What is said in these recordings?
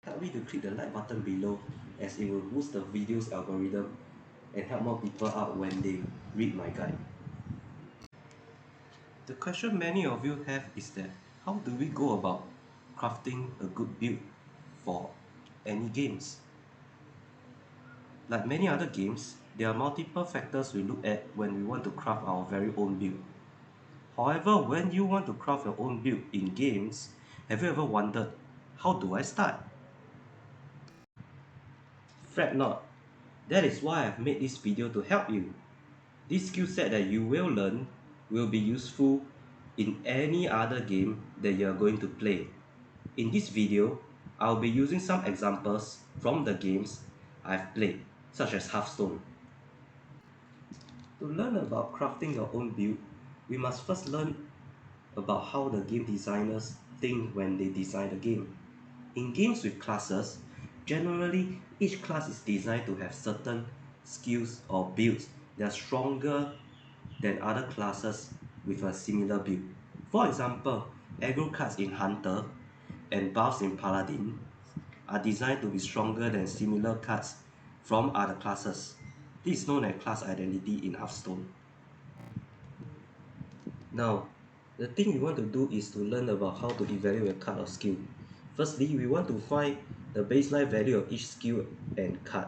Help me to click the like button below as it will boost the video's algorithm and help more people out when they read my guide. The question many of you have is that how do we go about crafting a good build for any games? Like many other games, there are multiple factors we look at when we want to craft our very own build. However, when you want to craft your own build in games, have you ever wondered, how do I start? Fret not, that is why I've made this video to help you. This skill set that you will learn will be useful in any other game that you are going to play. In this video, I'll be using some examples from the games I've played, such as Hearthstone. To learn about crafting your own build, we must first learn about how the game designers think when they design the game. In games with classes, generally each class is designed to have certain skills or builds that are stronger than other classes with a similar build. For example, aggro cards in Hunter and buffs in Paladin are designed to be stronger than similar cards from other classes. This is known as class identity in Hearthstone. Now, the thing we want to do is to learn about how to evaluate a card or skill. Firstly, we want to find the baseline value of each skill and card.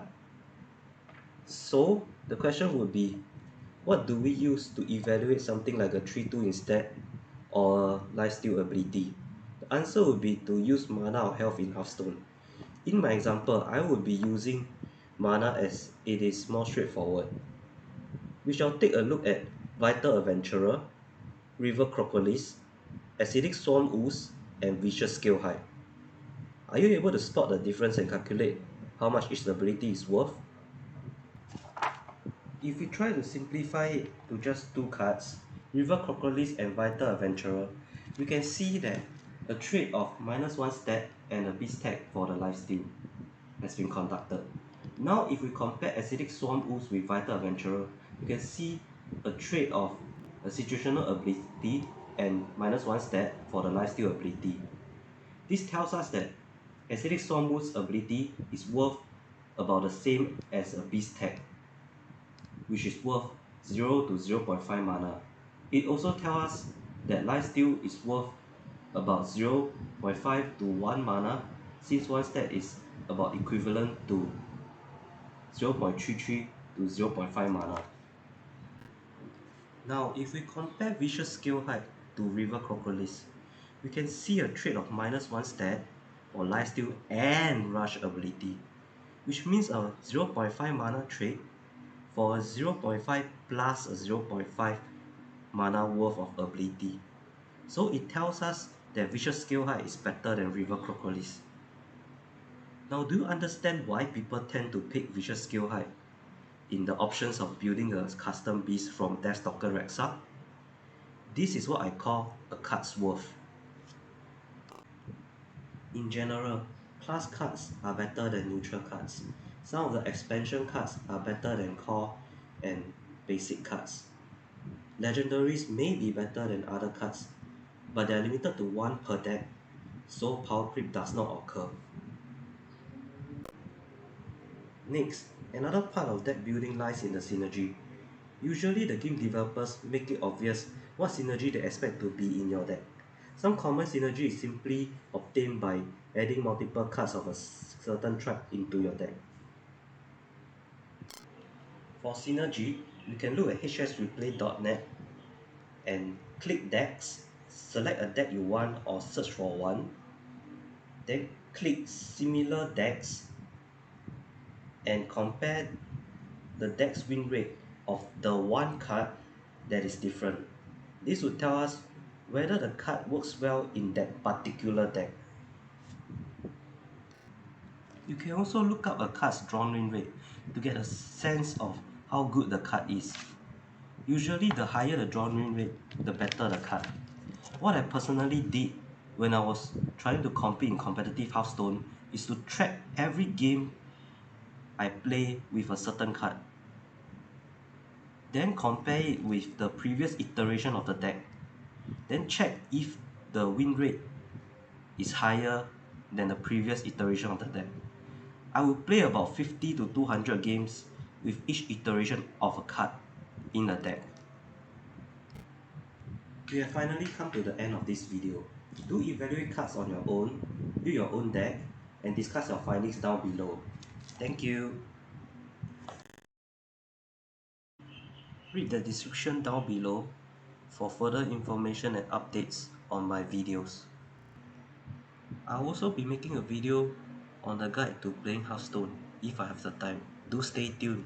So, the question would be, what do we use to evaluate something like a 3-2 instead or lifesteal ability? The answer would be to use mana or health in Hearthstone. In my example, I would be using mana as it is more straightforward. We shall take a look at Vital Adventurer, River Crocodile, Acidic Swarm Ooze, and Vicious Scale Height. Are you able to spot the difference and calculate how much each ability is worth? If we try to simplify it to just two cards, River Crocodile and Vital Adventurer, we can see that a trade of -1 stat and a beast tag for the lifesteal has been conducted. Now if we compare Acidic Swarm Ooze with Vital Adventurer, you can see a trade of a situational ability and -1 stat for the lifesteal ability. This tells us that Acidic Swarm Ooze's ability is worth about the same as a beast tag, which is worth 0 to 0.5 mana. It also tells us that lifesteal is worth about 0.5 to 1 mana, since one stat is about equivalent to 0.33 to 0.5 mana. Now, if we compare Vicious Scale Height to River Crocodile, we can see a trait of -1 stat for lifesteal and rush ability, which means a 0.5 mana trait for a 0.5 plus a 0.5 mana worth of ability. So it tells us that Vicious Scale Height is better than River Crocodile. Now, do you understand why people tend to pick Vicious Scale Height in the options of building a custom beast from Deathstalker Rexa? This is what I call a card's worth. In general, class cards are better than neutral cards. Some of the expansion cards are better than core and basic cards. Legendaries may be better than other cards, but they are limited to one per deck, so power creep does not occur. Next, another part of deck building lies in the synergy. Usually the game developers make it obvious what synergy they expect to be in your deck. Some common synergy is simply obtained by adding multiple cards of a certain tribe into your deck. For synergy, you can look at hsreplay.net and click decks, select a deck you want or search for one, then click similar decks and compare the deck's win rate of the one card that is different. This would tell us whether the card works well in that particular deck. You can also look up a card's drawn win rate to get a sense of how good the card is. Usually the higher the drawn win rate, the better the card. What I personally did when I was trying to compete in competitive Hearthstone is to track every game I play with a certain card. Then compare it with the previous iteration of the deck. Then check if the win rate is higher than the previous iteration of the deck. I will play about 50 to 200 games with each iteration of a card in a deck. We have finally come to the end of this video. Do evaluate cards on your own, build your own deck, and discuss your findings down below. Thank you. Read the description down below for further information and updates on my videos. I'll also be making a video on the guide to playing Hearthstone if I have the time. Do stay tuned.